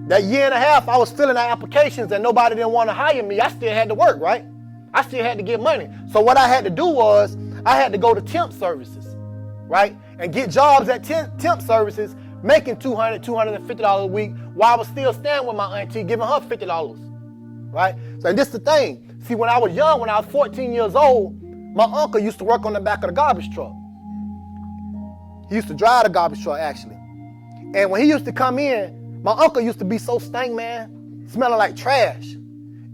That year and a half, I was filling out applications and nobody didn't want to hire me. I still had to work, right? I still had to get money. So what I had to do was, I had to go to temp services, right? And get jobs at temp services, making $200, $250 a week, while I was still staying with my auntie, giving her $50, right? So and this is the thing. See, when I was young, when I was 14 years old, my uncle used to work on the back of the garbage truck. He used to drive the garbage truck, actually. And when he used to come in, my uncle used to be so stank, man, smelling like trash.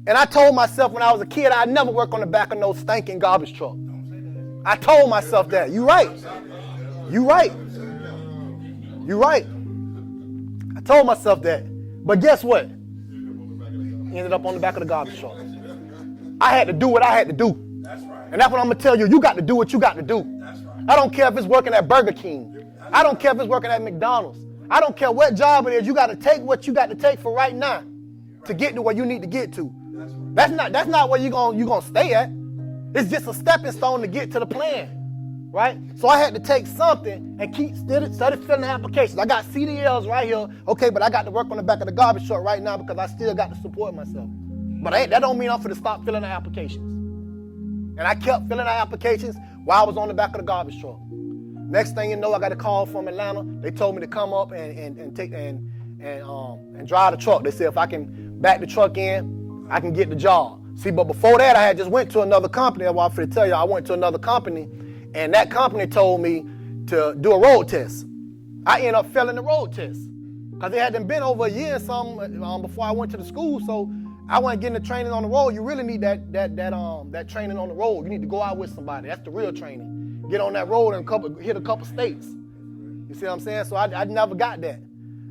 And I told myself when I was a kid, I'd never work on the back of no stinking garbage truck. I told myself that. You right. You right. You right. I told myself that. But guess what? Ended up on the back of the garbage truck. I had to do what I had to do. That's right. And that's what I'm going to tell you. You got to do what you got to do. That's right. I don't care if it's working at Burger King. I don't care if it's working at McDonald's. I don't care what job it is. You got to take what you got to take for right now to get to where you need to get to. That's right. That's not where you're gonna stay at. It's just a stepping stone to get to the plan, right? So I had to take something and keep study filling the applications. I got CDLs right here, okay, but I got to work on the back of the garbage truck right now because I still got to support myself. But that don't mean I'm finna stop filling the applications. And I kept filling out applications while I was on the back of the garbage truck. Next thing you know, I got a call from Atlanta. They told me to come up and drive the truck. They said if I can back the truck in, I can get the job. See, but before that, I had just went to another company. That's why I'm finna tell you, I went to another company, and that company told me to do a road test. I ended up failing the road test because it hadn't been over a year or something before I went to the school, so I wasn't getting the training on the road. You really need that training on the road. You need to go out with somebody. That's the real training. Get on that road and hit a couple states. You see what I'm saying? So I never got that.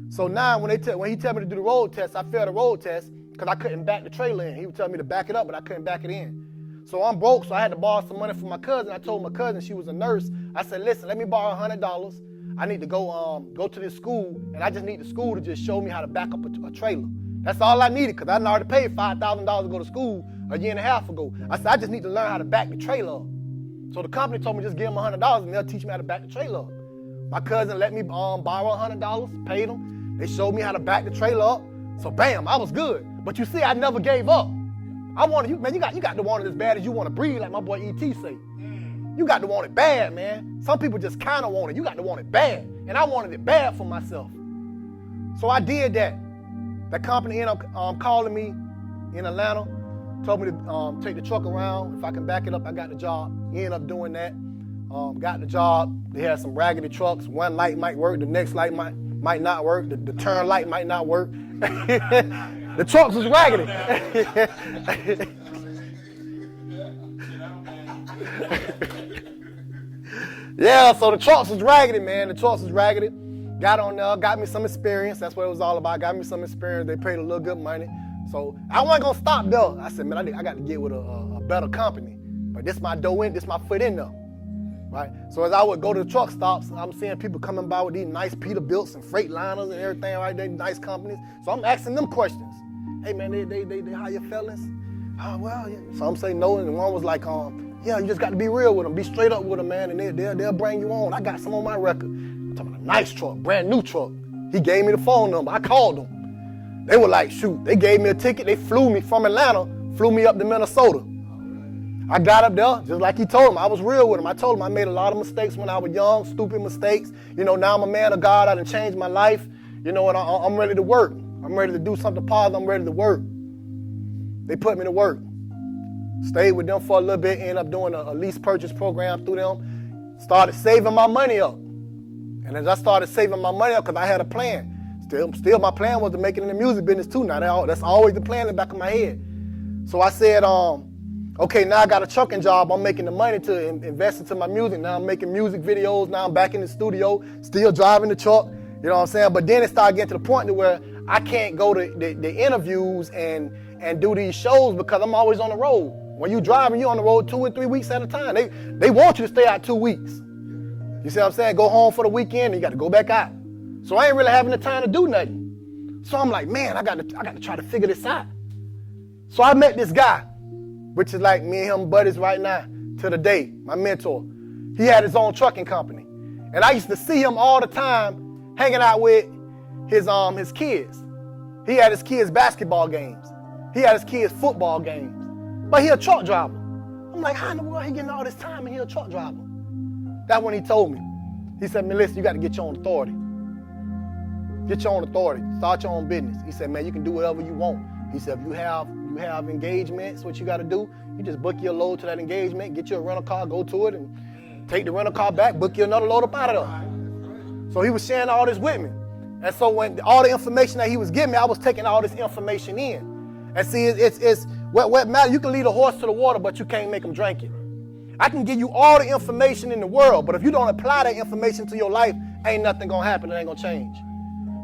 So now when he told me to do the road test, I failed the road test because I couldn't back the trailer in. He would tell me to back it up, but I couldn't back it in. So I'm broke, so I had to borrow some money from my cousin. I told my cousin, she was a nurse. I said, listen, let me borrow $100. I need to go to this school, and I just need the school to just show me how to back up a trailer. That's all I needed, because I already paid $5,000 to go to school a year and a half ago. I said, I just need to learn how to back the trailer up. So the company told me just give them $100 and they'll teach me how to back the trailer up. My cousin let me borrow $100, paid them. They showed me how to back the trailer up. So bam, I was good. But you see, I never gave up. I wanted you, man, you got to want it as bad as you want to breathe, like my boy E.T. say. You got to want it bad, man. Some people just kind of want it. You got to want it bad. And I wanted it bad for myself. So I did that. That company ended up calling me in Atlanta, told me to take the truck around. If I can back it up, I got the job. He ended up doing that. Got the job. They had some raggedy trucks. One light might work, the next light might not work. The turn light might not work. The trucks was raggedy. Yeah, so the trucks was raggedy, man. The trucks was raggedy. Got on there, got me some experience. That's what it was all about. Got me some experience. They paid a little good money. So I wasn't gonna stop there. I said, man, I got to get with a better company. But this my dough in, this my foot in there. Right? So as I would go to the truck stops, I'm seeing people coming by with these nice Peterbilts and Freightliners and everything, right? They nice companies. So I'm asking them questions. Hey man, they hire fellas? Oh, well, yeah. So I'm saying no, and one was like, yeah, you just got to be real with them, be straight up with them, man, and they'll bring you on. I got some on my record. I'm talking about a nice truck, brand new truck. He gave me the phone number. I called them. They were like, shoot, they gave me a ticket. They flew me from Atlanta, flew me up to Minnesota. I got up there, just like he told him. I was real with him. I told him I made a lot of mistakes when I was young, stupid mistakes. You know, now I'm a man of God. I done changed my life. You know, and I'm ready to work. I'm ready to do something positive. I'm ready to work. They put me to work. Stayed with them for a little bit, ended up doing a lease purchase program through them. Started saving my money up. And as I started saving my money up, because I had a plan. Still my plan was to make it in the music business too. Now that's always the plan in the back of my head. So I said, okay, now I got a trucking job. I'm making the money to invest into my music. Now I'm making music videos. Now I'm back in the studio, still driving the truck. You know what I'm saying? But then it started getting to the point to where I can't go to the interviews and do these shows because I'm always on the road. When you driving, you on the road 2 and 3 weeks at a time. They want you to stay out 2 weeks. You see what I'm saying? Go home for the weekend and you got to go back out. So I ain't really having the time to do nothing. So I'm like, man, I got to try to figure this out. So I met this guy, which is like me and him buddies right now to the day, my mentor. He had his own trucking company. And I used to see him all the time hanging out with his kids. He had his kids' basketball games. He had his kids' football games. But he a truck driver. I'm like, how in the world he getting all this time and he a truck driver? That's when he told me. He said, man, listen, you got to get your own authority. Get your own authority. Start your own business. He said, man, you can do whatever you want. He said, if you have engagements, what you got to do, you just book your load to that engagement, get you a rental car, go to it, and take the rental car back, book you another load up out of there. So he was sharing all this with me. And so when all the information that he was giving me, I was taking all this information in. And see, it's what matters. You can lead a horse to the water, but you can't make him drink it. I can give you all the information in the world, but if you don't apply that information to your life, ain't nothing gonna happen. It ain't gonna change.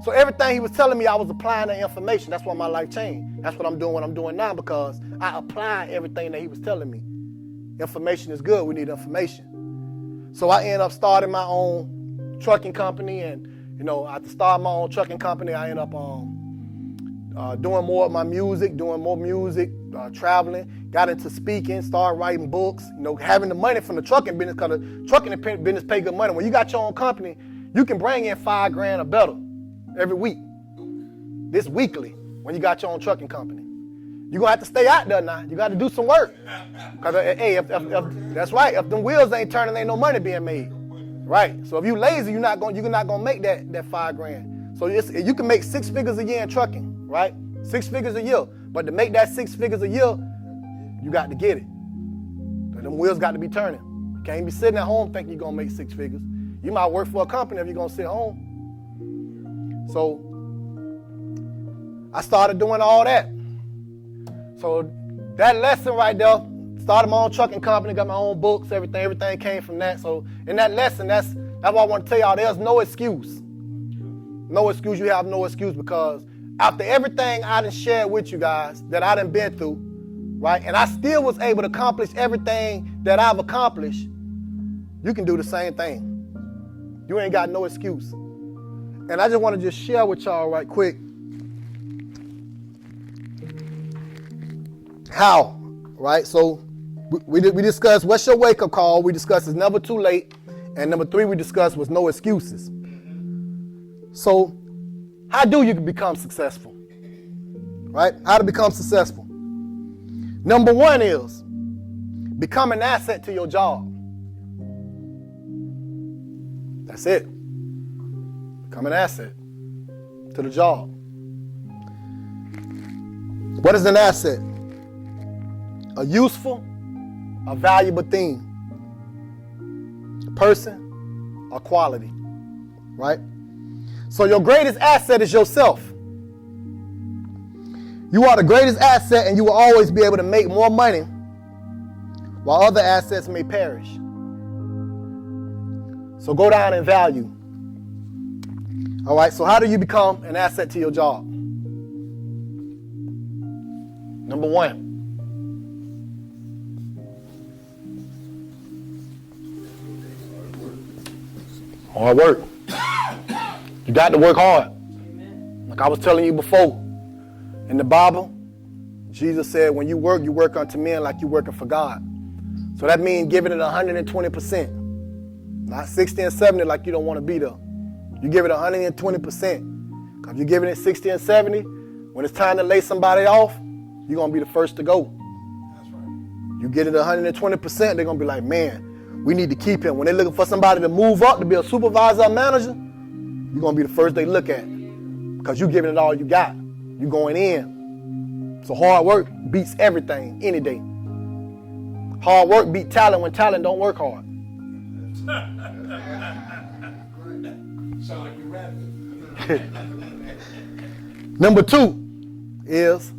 So everything he was telling me, I was applying that information. That's why my life changed. That's what I'm doing now, because I apply everything that he was telling me. Information is good. We need information. So I ended up starting my own trucking company, and after starting my own trucking company, I ended up doing more of my music, traveling, got into speaking, started writing books, having the money from the trucking business, because the trucking business pay good money. When you got your own company, you can bring in $5,000 or better every week. This weekly, when you got your own trucking company. You're going to have to stay out there now. You got to do some work. Because, hey, if that's right. If them wheels ain't turning, ain't no money being made. Right? So if you lazy, you're not going to make that $5,000. So you can make 6 figures a year in trucking, right? 6 figures a year. But to make that 6 figures a year, you got to get it. So them wheels got to be turning. You can't be sitting at home thinking you're going to make 6 figures. You might work for a company if you're going to sit home. So I started doing all that. So that lesson right there, started my own trucking company, got my own books, everything came from that. So in that lesson, that's what I want to tell y'all. There's no excuse. No excuse. You have no excuse, because after everything I done shared with you guys that I done been through, right, and I still was able to accomplish everything that I've accomplished, you can do the same thing. You ain't got no excuse. And I just want to just share with y'all right quick how, right? So we discussed what's your wake-up call. We discussed it's never too late. And number 3, we discussed was no excuses. So how do you become successful? Right? How to become successful? Number 1 is become an asset to your job. That's it. Become an asset to the job. What is an asset? A useful, a valuable thing. A person, a quality. Right? So your greatest asset is yourself. You are the greatest asset, and you will always be able to make more money while other assets may perish. So go down in value. All right, so how do you become an asset to your job? Number 1. Hard work. You got to work hard. Like I was telling you before, in the Bible, Jesus said when you work unto men like you're working for God. So that means giving it 120%. Not 60 and 70 like you don't want to be there. You give it 120%. If you're giving it 60 and 70, when it's time to lay somebody off, you're going to be the first to go. That's right. You get it 120%, they're going to be like, man, we need to keep him. When they're looking for somebody to move up to be a supervisor or manager, you're going to be the first they look at. Because you're giving it all you got. You're going in. So hard work beats everything any day. Hard work beats talent when talent don't work hard. Sound like you're rapping. Number 2 is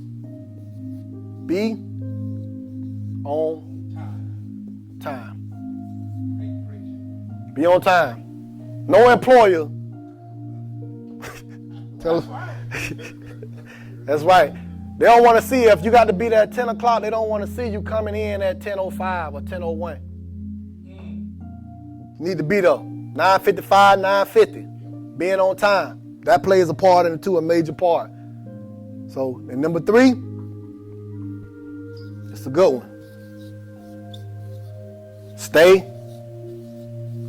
be on time. Be on time. No employer. Tell them. That's right. They don't want to see if you got to be there at 10 o'clock. They don't want to see you coming in at 10:05 or 10:01. You need to be there. 9:55, 9:50. Being on time. That plays a part in it too, a major part. So, and number 3, it's a good one. Stay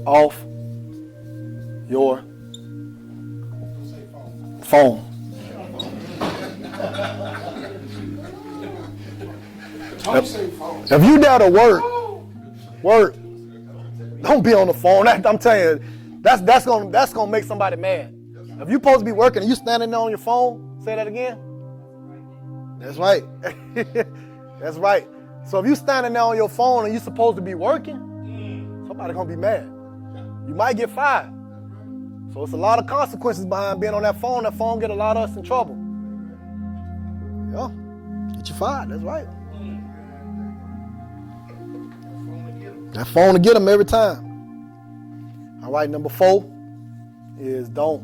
off your phone. If you there to work. Don't be on the phone. I'm telling you, that's gonna make somebody mad. If you supposed to be working and you standing there on your phone, say that again. That's right. That's right. So if you standing there on your phone and you supposed to be working, somebody gonna be mad. You might get fired. So it's a lot of consequences behind being on that phone. That phone get a lot of us in trouble. Yeah, get you fired. That's right. That phone to get them every time. All right, number 4 is don't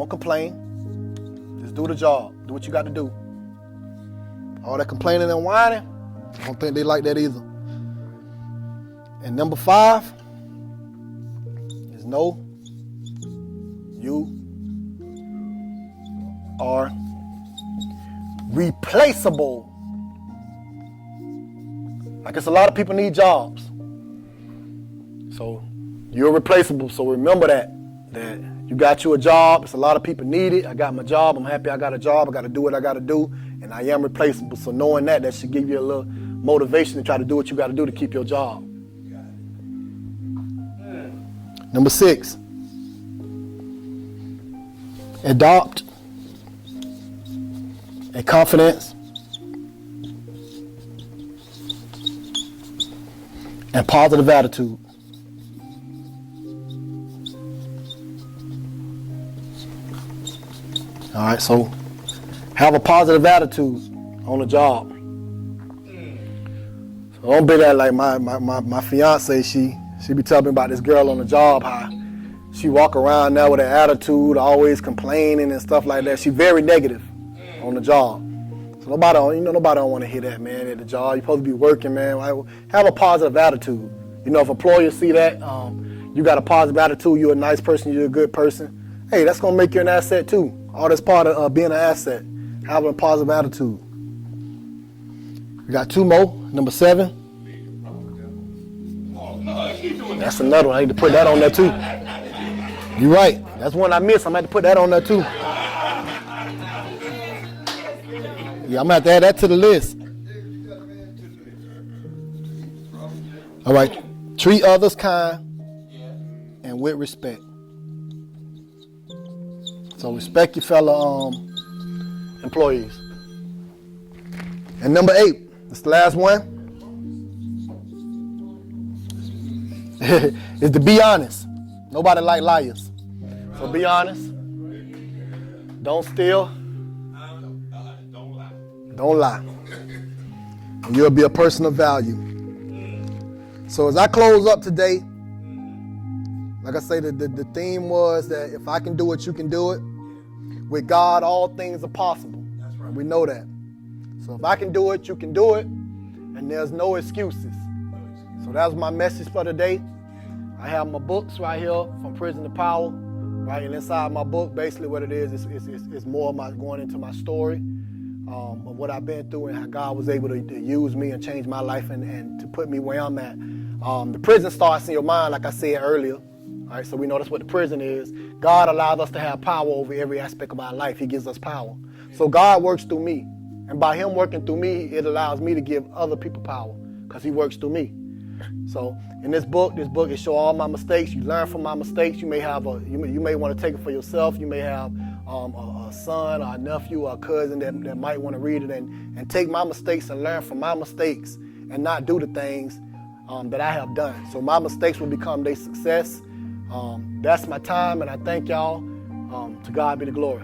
complain. Just do the job. Do what you got to do. All that complaining and whining, I don't think they like that either. And number 5 is know you are replaceable. Like it's a lot of people need jobs. So you're replaceable. So remember that you got you a job. It's a lot of people need it. I got my job. I'm happy I got a job. I got to do what I got to do. And I am replaceable. So knowing that should give you a little motivation to try to do what you got to do to keep your job. Number 6, adopt a confidence and positive attitude. All right, so have a positive attitude on the job. So don't be that like my fiance, she be telling me about this girl on the job, how she walk around now with an attitude, always complaining and stuff like that. She very negative on the job. So nobody don't want to hear that, man, at the job. You're supposed to be working, man. Have a positive attitude. You know, if employers see that, You got a positive attitude, you're a nice person, you're a good person. Hey, that's gonna make you an asset too. All that's part of being an asset, having a positive attitude. We got 2 more. Number 7. That's another one. I need to put that on there too. You're right. That's one I missed. I'm gonna have to put that on there too. Yeah, I'm gonna have to add that to the list. All right. Treat others kind and with respect. So respect your fellow employees. And number 8, this the last one, is to be honest. Nobody like liars. So be honest. Don't steal. Don't lie. And you'll be a person of value. So as I close up today, like I say, the theme was that if I can do it, you can do it. With God, all things are possible. That's right. And we know that. So if I can do it, you can do it. And there's no excuses. So that's my message for today. I have my books right here, From Prison to Power. Right, and inside my book, basically what it is more of my going into my story of what I've been through and how God was able to use me and change my life and to put me where I'm at. The prison starts in your mind, like I said earlier. All right, so we know that's what the prison is. God allows us to have power over every aspect of our life. He gives us power. So God works through me. And by him working through me, it allows me to give other people power because he works through me. So in this book it shows all my mistakes. You learn from my mistakes. You may have you may want to take it for yourself. You may have a son or a nephew or a cousin that might want to read it and take my mistakes and learn from my mistakes and not do the things that I have done. So my mistakes will become their success. That's my time, and I thank y'all. To God be the glory.